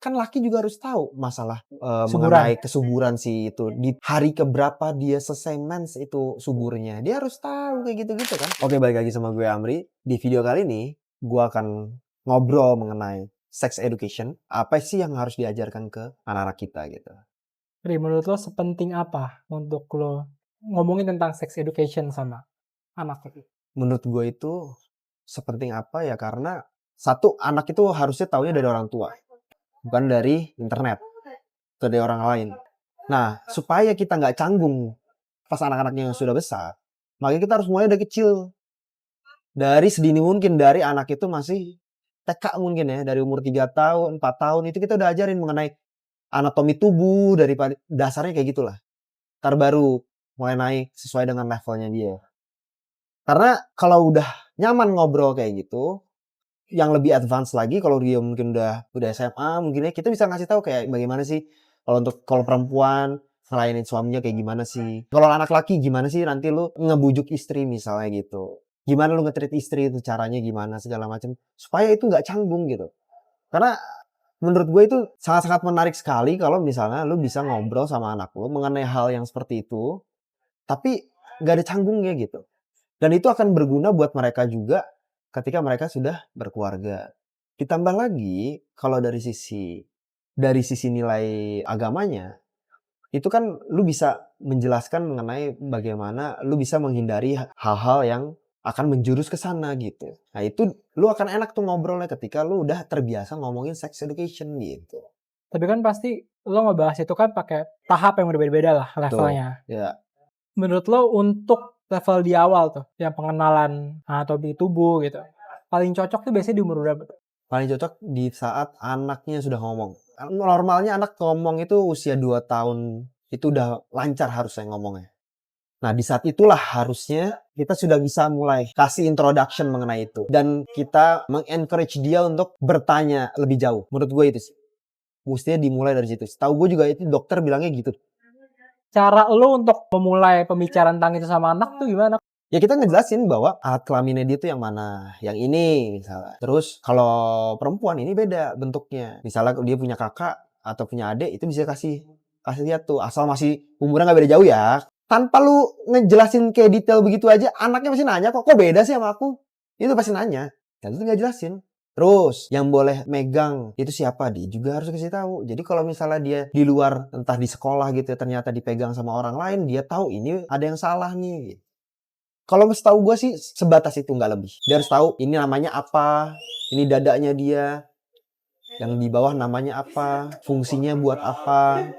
kan laki juga harus tahu masalah Suburan. mengenai kesuburan si itu. Di hari keberapa dia selesai mens itu suburnya. Dia harus tahu kayak gitu-gitu kan. Oke, balik lagi sama gue Amri. Di video kali ini, gue akan ngobrol mengenai sex education. Apa sih yang harus diajarkan ke anak-anak kita gitu. Ri, menurut lo sepenting apa untuk lo ngomongin tentang sex education sama anak lo? Menurut gue itu sepenting apa ya, karena satu, anak itu harusnya taunya dari orang tua, bukan dari internet atau dari orang lain. Nah, supaya kita nggak canggung pas anak-anaknya yang sudah besar, makanya kita harus mulai dari kecil. Dari sedini mungkin, dari anak itu masih TK mungkin ya, dari umur 3 tahun, 4 tahun, itu kita udah ajarin mengenai anatomi tubuh, dari dasarnya kayak gitulah. Ntar baru mulai naik sesuai dengan levelnya dia. Karena kalau udah nyaman ngobrol kayak gitu, yang lebih advance lagi kalau dia mungkin udah SMA, mungkin ya kita bisa ngasih tahu kayak bagaimana sih kalau perempuan ngelayanin suaminya kayak gimana sih. Kalau anak laki gimana sih nanti lu ngebujuk istri misalnya gitu. Gimana lu nge-treat istri itu, caranya gimana segala macam supaya itu nggak canggung gitu. Karena menurut gue itu sangat-sangat menarik sekali kalau misalnya lu bisa ngobrol sama anak lu mengenai hal yang seperti itu, tapi nggak ada canggungnya gitu. Dan itu akan berguna buat mereka juga ketika mereka sudah berkeluarga. Ditambah lagi, kalau dari sisi nilai agamanya, itu kan lu bisa menjelaskan mengenai bagaimana lu bisa menghindari hal-hal yang akan menjurus ke sana gitu. Nah itu lu akan enak tuh ngobrolnya ketika lu udah terbiasa ngomongin sex education gitu. Tapi kan pasti lo ngebahas itu kan pakai tahap yang berbeda-beda lah levelnya. Ya. Menurut lo untuk level di awal tuh, yang pengenalan anatomi tubuh gitu, paling cocok tuh biasanya di umur berapa tuh? Paling cocok di saat anaknya sudah ngomong. Normalnya anak ngomong itu usia 2 tahun, itu udah lancar harusnya ngomongnya. Nah, di saat itulah harusnya kita sudah bisa mulai kasih introduction mengenai itu. Dan kita mengencourage dia untuk bertanya lebih jauh. Menurut gue itu sih. Mestinya dimulai dari situ. Tahu gue juga itu dokter bilangnya gitu. Cara lo untuk memulai pembicaraan tentang itu sama anak tuh gimana? Ya kita ngejelasin bahwa alat kelaminnya dia tuh yang mana. Yang ini misalnya. Terus kalau perempuan ini beda bentuknya. Misalnya dia punya kakak atau punya adik, itu bisa kasih lihat tuh. Asal masih umurnya nggak beda jauh ya. Tanpa lu ngejelasin kayak detail begitu aja, anaknya pasti nanya kok beda sih sama aku? Itu pasti nanya. Dan itu nggak jelasin. Terus yang boleh megang itu siapa, dia juga harus kasih tahu. Jadi kalau misalnya dia di luar, entah di sekolah gitu, ternyata dipegang sama orang lain, dia tahu ini ada yang salah nih. Kalau setahu gue sih sebatas itu, nggak lebih. Dia harus tahu ini namanya apa, ini dadanya dia, yang di bawah namanya apa, fungsinya buat apa.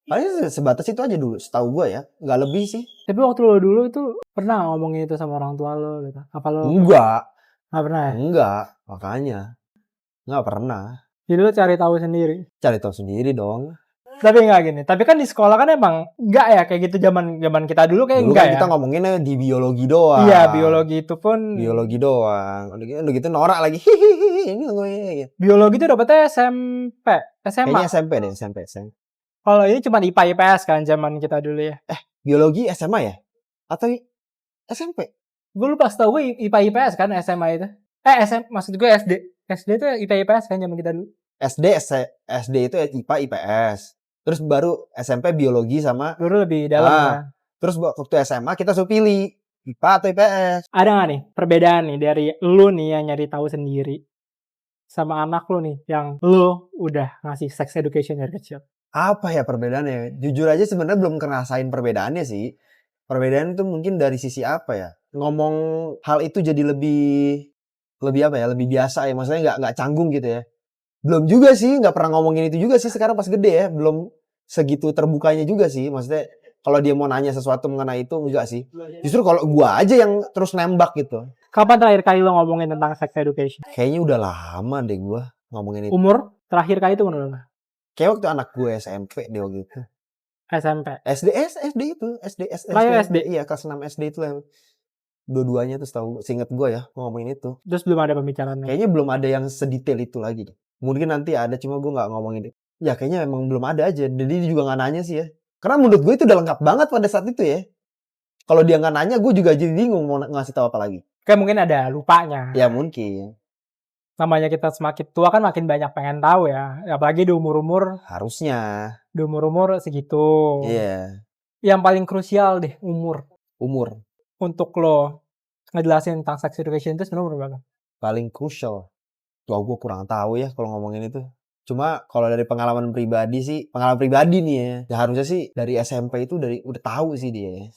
Paling sebatas itu aja dulu, setahu gue ya, nggak lebih sih. Tapi waktu lo dulu itu pernah ngomongin itu sama orang tua lo gitu? Apa lo Enggak, nggak pernah ya? enggak, makanya nggak pernah. Jadi lo cari tahu sendiri. Cari tahu sendiri dong. Tapi nggak gini. Tapi kan di sekolah kan emang nggak ya kayak gitu zaman kita dulu kayak Dulu enggak kan ya. kita ngomonginnya di biologi doang. Iya, biologi itu pun. Biologi doang. Udah gitu norak lagi. Hihihi, ini ngomongnya. Biologi itu dapetnya SMP, SMA. Kayaknya SMP deh, SMP. Kalau ini cuma IPA IPS kan zaman kita dulu ya. Biologi SMA ya? Atau SMP? Gue lupa, setahu gue IPA IPS kan SMA itu. Maksud gue SD. SD itu IPA IPS kan zaman kita dulu. SD itu IPA IPS. Terus baru SMP biologi sama. Dulu lebih dalam kan. Terus waktu SMA kita suruh pilih IPA atau IPS. Ada nggak nih perbedaan nih dari lu nih yang nyari tahu sendiri sama anak lu nih yang lu udah ngasih sex education dari kecil? Apa ya perbedaannya? Jujur aja sebenarnya belum ngerasain perbedaannya sih. Perbedaan itu mungkin dari sisi apa ya? Ngomong hal itu jadi lebih apa ya? Lebih biasa ya. Maksudnya nggak canggung gitu ya. Belum juga sih, nggak pernah ngomongin itu juga sih sekarang pas gede ya. Belum segitu terbukanya juga sih. Maksudnya kalau dia mau nanya sesuatu mengenai itu enggak sih. Justru kalau gua aja yang terus nembak gitu. Kapan terakhir kali lo ngomongin tentang sex education? Kayaknya udah lama deh gua ngomongin itu. Umur terakhir kali itu menurut lo? Kayak waktu anak gue SMP deh waktu itu. SMP. SD itu. SD. Iya, kelas 6 SD itu lah. Dua-duanya tuh setahu seinget gue ya ngomongin itu. Terus belum ada pembicaraan? Kayaknya belum ada yang sedetail itu lagi. Mungkin nanti ada, cuma gue nggak ngomongin itu. Ya kayaknya memang belum ada aja. Jadi dia juga nggak nanya sih ya. Karena menurut gue itu udah lengkap banget pada saat itu ya. Kalau dia nggak nanya, gue juga jadi bingung mau ngasih tahu apa lagi. Kayak mungkin ada lupanya. Ya mungkin. namanya kita semakin tua kan makin banyak pengen tahu ya. Apalagi di umur-umur Harusnya. segitu. Iya. Yang paling krusial deh umur Umur. untuk lo ngejelasin tentang sex education itu sebenarnya umur berapa? Paling crucial. Wah, gue kurang tahu ya kalau ngomongin itu. Cuma kalau dari pengalaman pribadi sih, pengalaman pribadi nih ya harusnya sih dari SMP itu udah tahu sih dia ya.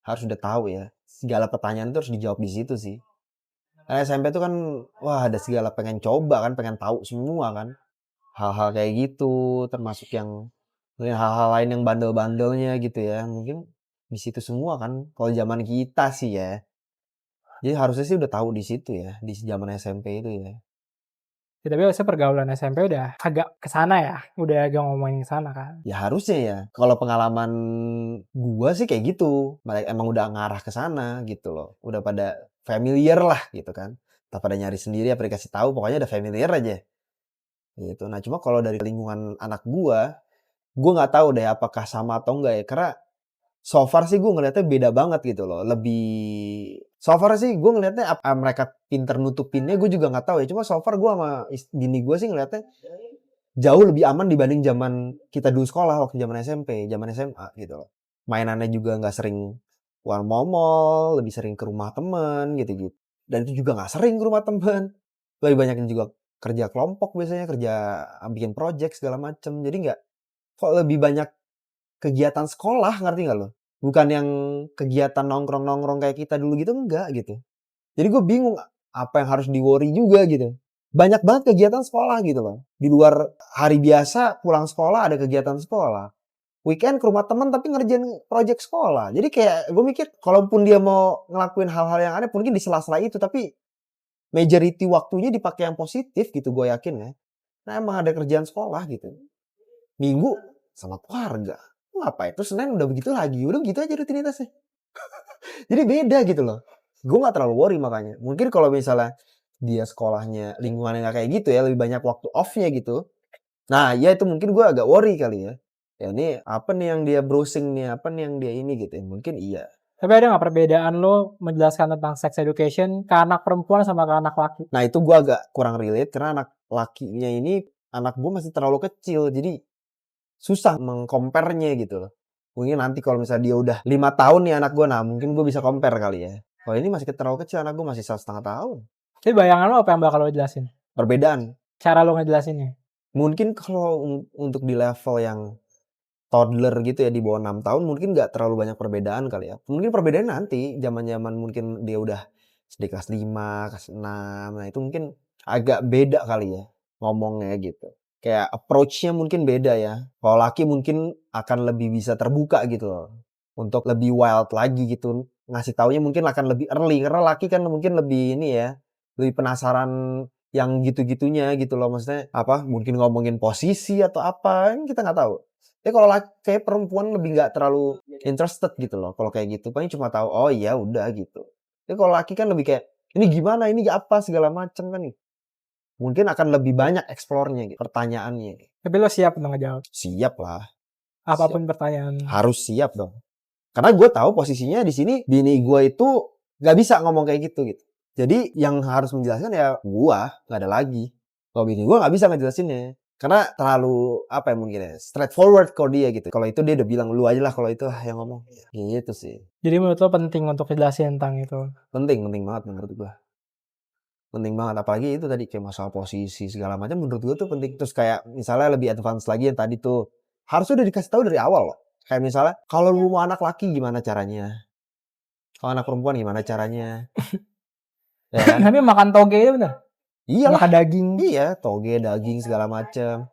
Harus udah tahu ya. Segala pertanyaan itu harus dijawab di situ sih. Karena SMP itu kan, wah ada segala pengen coba kan, pengen tahu semua kan. Hal-hal kayak gitu, termasuk yang mungkin hal-hal lain yang bandel-bandelnya gitu ya. Mungkin di situ semua kan. Kalau zaman kita sih ya. Jadi harusnya sih udah tahu di situ ya, di zaman SMP itu ya. Ya, tapi harusnya pergaulan SMP udah agak kesana ya, udah agak ngomongin kesana kan. Ya harusnya ya. Kalau pengalaman gua sih kayak gitu. Mereka emang udah ngarah ke sana gitu loh. Udah pada familiar lah gitu kan. Tak pada nyari sendiri apa dikasih tahu, pokoknya udah familiar aja. Gitu. Nah, cuma kalau dari lingkungan anak gua nggak tahu deh apakah sama atau enggak ya. Karena so far sih gua ngeliatnya beda banget gitu loh. So far sih gua ngeliatnya apa mereka pinter nutupinnya gua juga nggak tahu ya. Cuma so far gua sama bini gua sih ngeliatnya jauh lebih aman dibanding zaman kita dulu sekolah waktu zaman SMP, zaman SMA gitu loh. Mainannya juga nggak sering keluar mall, lebih sering ke rumah temen gitu-gitu. Dan itu juga nggak sering ke rumah temen. Lebih banyaknya juga kerja kelompok biasanya, kerja bikin project segala macem. Jadi nggak, kok lebih banyak kegiatan sekolah, ngerti nggak lo? Bukan yang kegiatan nongkrong-nongkrong kayak kita dulu gitu, enggak gitu. Jadi gue bingung apa yang harus di-worry juga gitu. Banyak banget kegiatan sekolah gitu loh. Di luar hari biasa pulang sekolah ada kegiatan sekolah. Weekend ke rumah teman tapi ngerjain project sekolah. Jadi kayak gue mikir kalaupun dia mau ngelakuin hal-hal yang aneh mungkin di sela-sela itu, tapi majority waktunya dipakai yang positif gitu gue yakin ya. Nah emang ada kerjaan sekolah gitu. Minggu sama keluarga. Ngapain? Terus Senin udah begitu lagi. Udah begitu aja rutinitasnya. Jadi beda gitu loh. Gue gak terlalu worry makanya. Mungkin kalau misalnya dia sekolahnya lingkungannya gak kayak gitu ya, lebih banyak waktu off-nya gitu. Nah ya itu mungkin gue agak worry kali ya. Ya ini apa nih yang dia browsing nih, apa nih yang dia ini gitu ya. Mungkin iya. Tapi ada nggak perbedaan lo menjelaskan tentang sex education ke anak perempuan sama ke anak laki? Nah itu gue agak kurang relate karena anak lakinya ini, anak gue masih terlalu kecil. Jadi susah mengcompare-nya gitu loh. Mungkin nanti kalau misalnya dia udah 5 tahun nih anak gue, nah mungkin gue bisa compare kali ya. Kalau ini masih terlalu kecil, anak gue masih 1,5 tahun. Jadi bayangan lo apa yang bakal lo jelasin? Perbedaan. Cara lo ngejelasinnya? Mungkin kalau untuk di level yang toddler gitu ya, di bawah 6 tahun mungkin nggak terlalu banyak perbedaan kali ya. Mungkin perbedaan nanti, zaman-zaman mungkin dia udah SD kelas 5, kelas 6. Nah itu mungkin agak beda kali ya ngomongnya gitu. Kayak approach-nya mungkin beda ya. Kalau laki mungkin akan lebih bisa terbuka gitu loh. Untuk lebih wild lagi gitu. Ngasih taunya mungkin akan lebih early. Karena laki kan mungkin lebih ini ya. Lebih penasaran yang gitu-gitunya gitu loh. Maksudnya apa? Mungkin ngomongin posisi atau apa. Kan kita nggak tahu. Tapi kalau kayak perempuan lebih nggak terlalu interested gitu loh. Kalau kayak gitu. Paling cuma tahu, oh iya udah gitu. Tapi kalau laki kan lebih kayak, ini gimana, ini apa, segala macem kan nih. Mungkin akan lebih banyak explore-nya gitu, pertanyaannya. Tapi lo siap untuk ngejawab? Siap lah. Apapun Siap. pertanyaan. Harus siap dong. Karena gue tahu posisinya di sini, bini gue itu nggak bisa ngomong kayak gitu. Jadi yang harus menjelaskan ya gue, nggak ada lagi. Kalau bini gue nggak bisa ngejelasinnya. Karena terlalu, apa ya mungkin ya, straightforward kalau dia gitu. Kalau itu dia udah bilang, lu aja lah kalau itu lah yang ngomong. Gitu sih. Jadi menurut lo penting untuk jelasin tentang itu? Penting banget menurut gue. Penting banget, apalagi itu tadi kayak masalah posisi segala macam menurut gue tuh penting. Terus kayak misalnya lebih advance lagi yang tadi tuh harusnya udah dikasih tahu dari awal loh. Kayak misalnya kalau lu mau anak laki gimana caranya, kalau anak perempuan gimana caranya, ya kan? Tapi makan toge itu bener? Iyalah, Makan daging? iya toge, daging segala macam.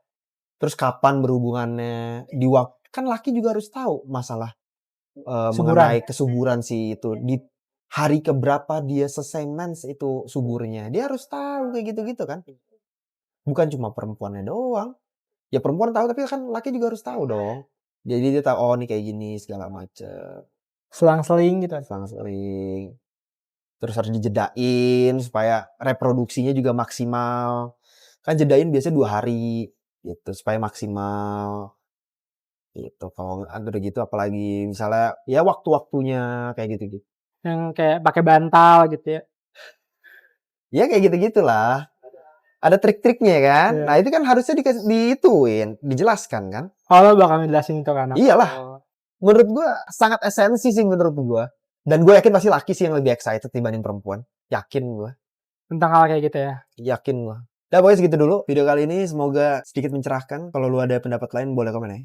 Terus kapan berhubungannya, di waktu kan laki juga harus tahu masalah Suburan? mengenai kesuburan si itu di hari keberapa dia selesai mens itu suburnya. Dia harus tahu kayak gitu-gitu kan. Bukan cuma perempuannya doang. Ya perempuan tahu tapi kan laki juga harus tahu dong. Jadi dia tahu, oh nih kayak gini segala macem. Selang-seling gitu? Selang-seling. Terus harus dijedain supaya reproduksinya juga maksimal. Kan jedain biasanya 2 hari gitu supaya maksimal. Gitu. Kalau udah gitu apalagi misalnya ya waktu-waktunya kayak gitu-gitu. Yang kayak pakai bantal gitu ya? Ya kayak gitu-gitulah. Ada trik-triknya kan. Iya. Nah itu kan harusnya dijelaskan kan. Oh, lo bakal ngejelasin itu ke anak? Iyalah. Oh. Menurut gue sangat esensi sih menurut gue. Dan gue yakin pasti laki sih yang lebih excited dibanding perempuan. Yakin gue. Tentang hal kayak gitu ya? Yakin gue. Udah pokoknya segitu dulu video kali ini. Semoga sedikit mencerahkan. Kalau lu ada pendapat lain boleh komen ya.